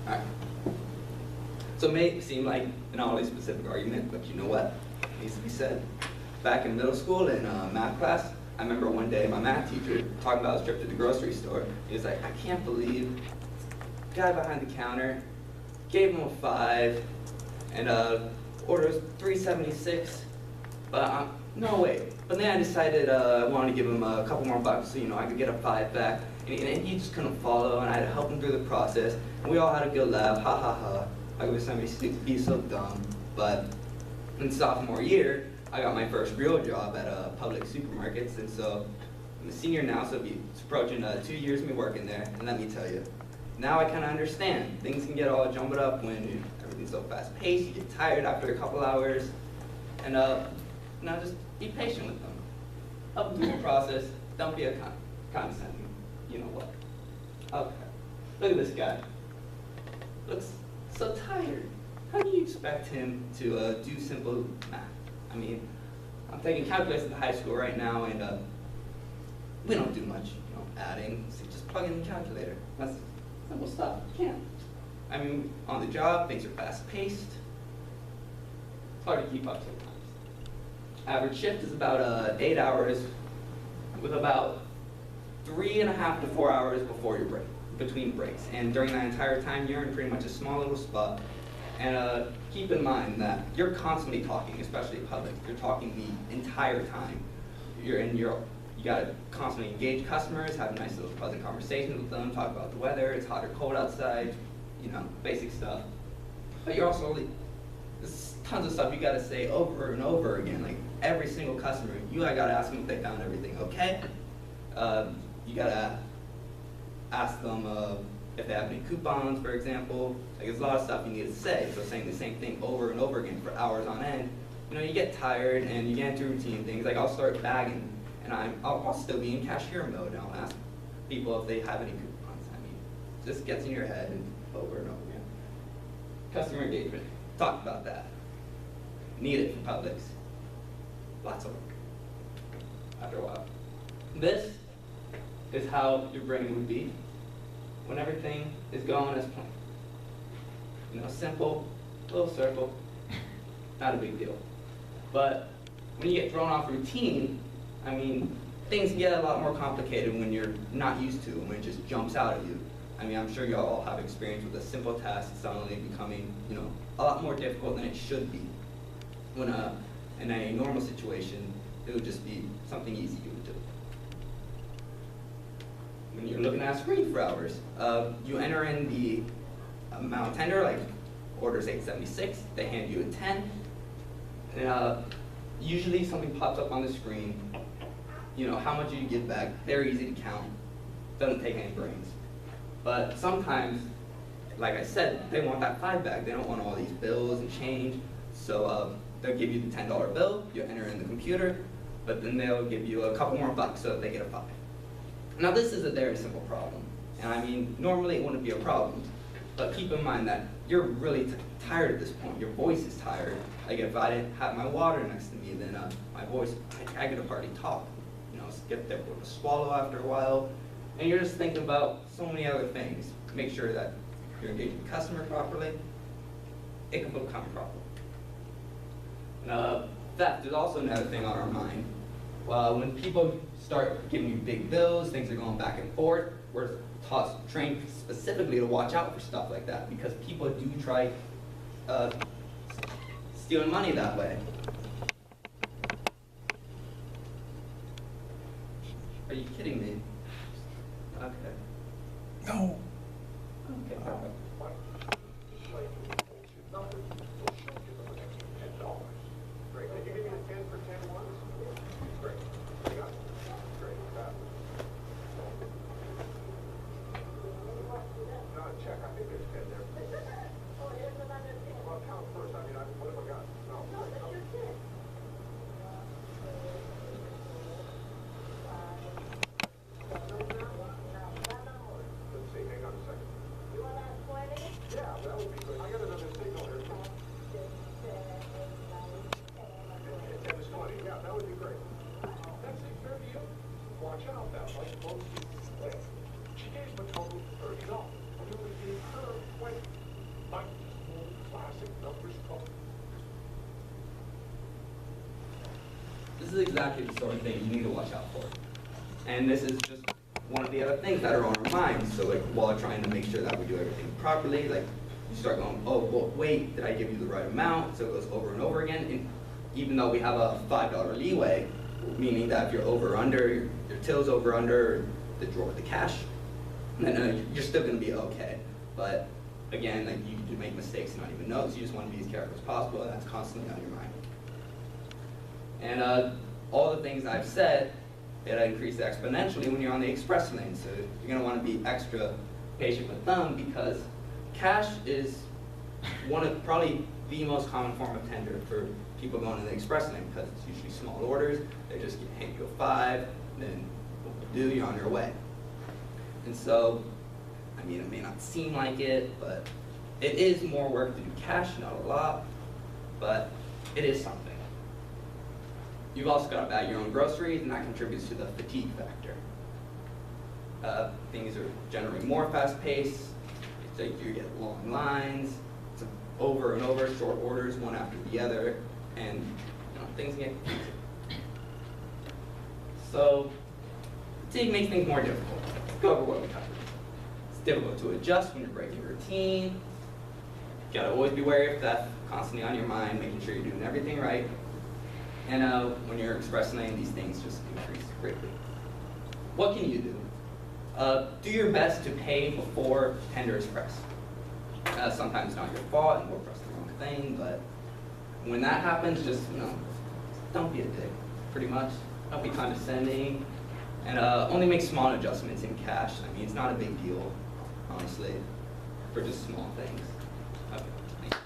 Alright. So it may seem like an oddly specific argument, but you know what? It needs to be said. Back in middle school in math class, I remember one day my math teacher talking about his trip to the grocery store. He was like, I can't believe this guy behind the counter gave him a 5 and orders $3.76, but no way. But then I decided I wanted to give him a couple more bucks so I could get a 5 back. And he just couldn't follow, and I had to help him through the process. And we all had a good laugh, ha ha ha. I was somebody be so dumb. But in sophomore year, I got my first real job at public supermarkets, and so I'm a senior now, so it's approaching 2 years of me working there. And let me tell you, now I kind of understand. Things can get all jumbled up when everything's so fast-paced. You get tired after a couple hours, and now just be patient with them. Help them through the process. Don't be a condescending. You know what? Okay. Look at this guy. Looks so tired. How do you expect him to do simple math? I mean, I'm taking calculus at the high school right now, and we don't do much, adding. So just plug in the calculator. That's simple stuff. You can't. I mean, on the job, things are fast-paced. It's hard to keep up sometimes. Average shift is about 8 hours, with about 3.5 to 4 hours before your break, between breaks. And during that entire time, you're in pretty much a small little spot. And keep in mind that you're constantly talking, especially in public. You're talking the entire time. You gotta constantly engage customers, have nice little pleasant conversations with them, talk about the weather, it's hot or cold outside, basic stuff. But you're also, there's tons of stuff you gotta say over and over again. Like every single customer, you gotta ask them if they found everything okay. You gotta ask them if they have any coupons, for example. Like there's a lot of stuff you need to say. So saying the same thing over and over again for hours on end, you get tired and you get into routine things. Like I'll start bagging, and I'll still be in cashier mode, and I'll ask people if they have any coupons. I mean, it just gets in your head and over and over again. Customer engagement. Talked about that. Need it for Publix. Lots of work. After a while. This is how your brain would be when everything is going as planned. Simple, little circle, not a big deal. But when you get thrown off routine, I mean, things get a lot more complicated when you're not used to, when it just jumps out at you. I mean, I'm sure you all have experience with a simple task suddenly becoming, a lot more difficult than it should be. When in a normal situation, it would just be something easy you would do. When you're looking at a screen for hours, you enter in the amount tender, like orders $8.76, they hand you a 10, and usually something pops up on the screen, how much do you give back? Very easy to count, doesn't take any brains. But sometimes, like I said, they want that 5 back, they don't want all these bills and change, so they'll give you the $10 bill, you enter in the computer, but then they'll give you a couple more bucks so that they get a 5. Now this is a very simple problem, and I mean, normally it wouldn't be a problem, but keep in mind that you're really tired at this point. Your voice is tired. Like if I didn't have my water next to me, then my voice, I could have already talked. Get difficult to swallow after a while, and you're just thinking about so many other things. Make sure that you're engaging the customer properly. It can become a problem. Theft is also another thing on our mind. When people start giving you big bills, things are going back and forth, we're trained specifically to watch out for stuff like that because people do try stealing money that way. Are you kidding me? Okay. No. Okay, perfect. Great. Did you give me a 10 for 10 ones? Great. You got it? Great. No, check. I think there's 10 there. Well, count first. I mean, what have I got? No. Let's see. Hang is exactly the sort of thing you need to watch out for. And this is just one of the other things that are on our minds. So like while trying to make sure that we do everything properly, like you start going, oh, well, wait, did I give you the right amount? So it goes over and over again. And even though we have a $5 leeway, meaning that if you're over or under, your till's over or under the drawer, the cash, then you're still gonna be okay. But again, like you can make mistakes and not even know, so you just want to be as careful as possible, and that's constantly on your mind. And all the things I've said, it increases exponentially when you're on the express lane. So you're going to want to be extra patient with them, because cash is one of probably the most common form of tender for people going in the express lane, because it's usually small orders. They just hand you a 5, then what you do, you're on your way. And so, I mean, it may not seem like it, but it is more work to do cash, not a lot, but it is something. You've also got to bag your own groceries, and that contributes to the fatigue factor. Things are generally more fast-paced, so you get long lines, it's over and over, short orders, one after the other, and things get confusing. So, fatigue makes things more difficult. Let's go over what we covered. It's difficult to adjust when you're breaking routine. You gotta always be wary of theft, constantly on your mind, making sure you're doing everything right. And when you're express lane, these things just increase greatly. What can you do? Do your best to pay before tender is pressed. Sometimes not your fault, and we'll press the wrong thing, but when that happens, just don't be a dick, pretty much. Don't be condescending, and only make small adjustments in cash. I mean, it's not a big deal, honestly, for just small things. Okay, thank you.